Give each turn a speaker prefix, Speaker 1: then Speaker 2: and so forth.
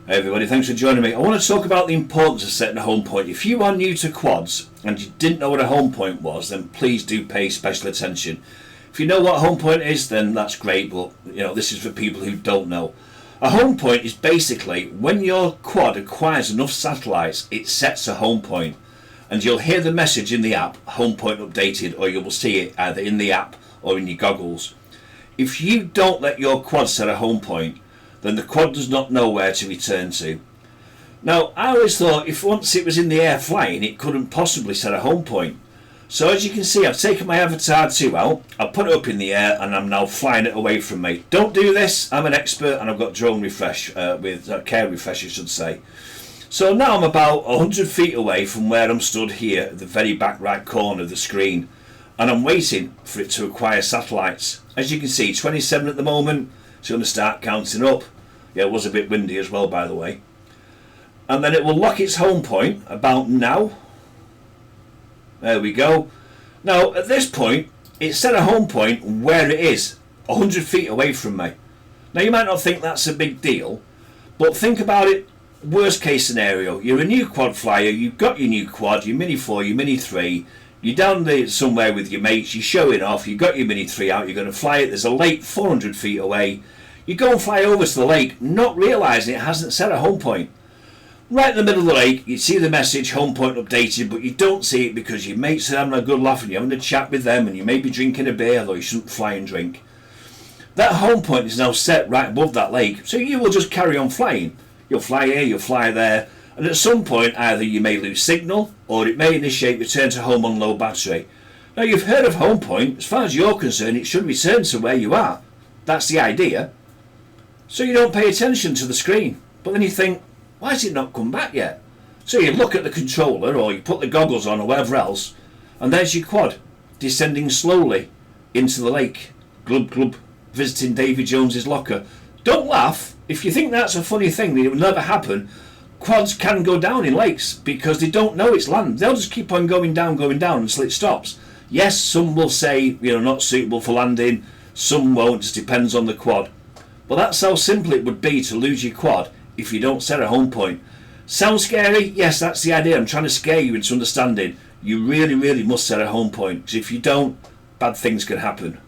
Speaker 1: Hey everybody, thanks for joining me. I want to talk about the importance of setting a home point. If you are new to quads and you didn't know what a home point was, then please do pay special attention. If you know what a home point is, then that's great, but this is for people who don't know. A home point is basically when your quad acquires enough satellites, it sets a home point. And you'll hear the message in the app, home point updated, or you will see it either in the app or in your goggles. If you don't let your quad set a home point, then the quad does not know where to return to. Now, I always thought if once it was in the air flying, it couldn't possibly set a home point. So as you can see, I've taken my Avatar 2 out, I've put it up in the air, and I'm now flying it away from me. Don't do this, I'm an expert, and I've got drone refresh, care refresh I should say. So now I'm about 100 feet away from where I'm stood here at the very back right corner of the screen, and I'm waiting for it to acquire satellites. As you can see, 27 at the moment. It's going to start counting up. Yeah, it was a bit windy as well, by the way. And then it will lock its home point about now. There we go. Now, at this point, it set a home point where it is, 100 feet away from me. Now, you might not think that's a big deal, but think about it, worst case scenario. You're a new quad flyer, you've got your new quad, your Mini 4, your Mini 3, you're down there somewhere with your mates, you're showing off, you've got your Mini 3 out, you're going to fly it, there's a lake 400 feet away. You go and fly over to the lake, not realising it hasn't set a home point. Right in the middle of the lake, you see the message, home point updated, but you don't see it because your mates are having a good laugh and you're having a chat with them and you may be drinking a beer, although you shouldn't fly and drink. That home point is now set right above that lake, so you will just carry on flying. You'll fly here, you'll fly there, and at some point either you may lose signal or it may initiate return to home on low battery. Now you've heard of home point, as far as you're concerned it should return to where you are. That's the idea. So you don't pay attention to the screen, but then you think, why has it not come back yet? So you look at the controller or you put the goggles on or whatever else, and there's your quad descending slowly into the lake. Glub glub, visiting Davy Jones's locker. Don't laugh. If you think that's a funny thing that it will never happen, quads can go down in lakes because they don't know it's land. They'll just keep on going down until it stops. Yes, some will say, not suitable for landing, some won't, just depends on the quad. But that's how simple it would be to lose your quad if you don't set a home point. Sounds scary? Yes, that's the idea. I'm trying to scare you into understanding. You really, really must set a home point, because if you don't, bad things can happen.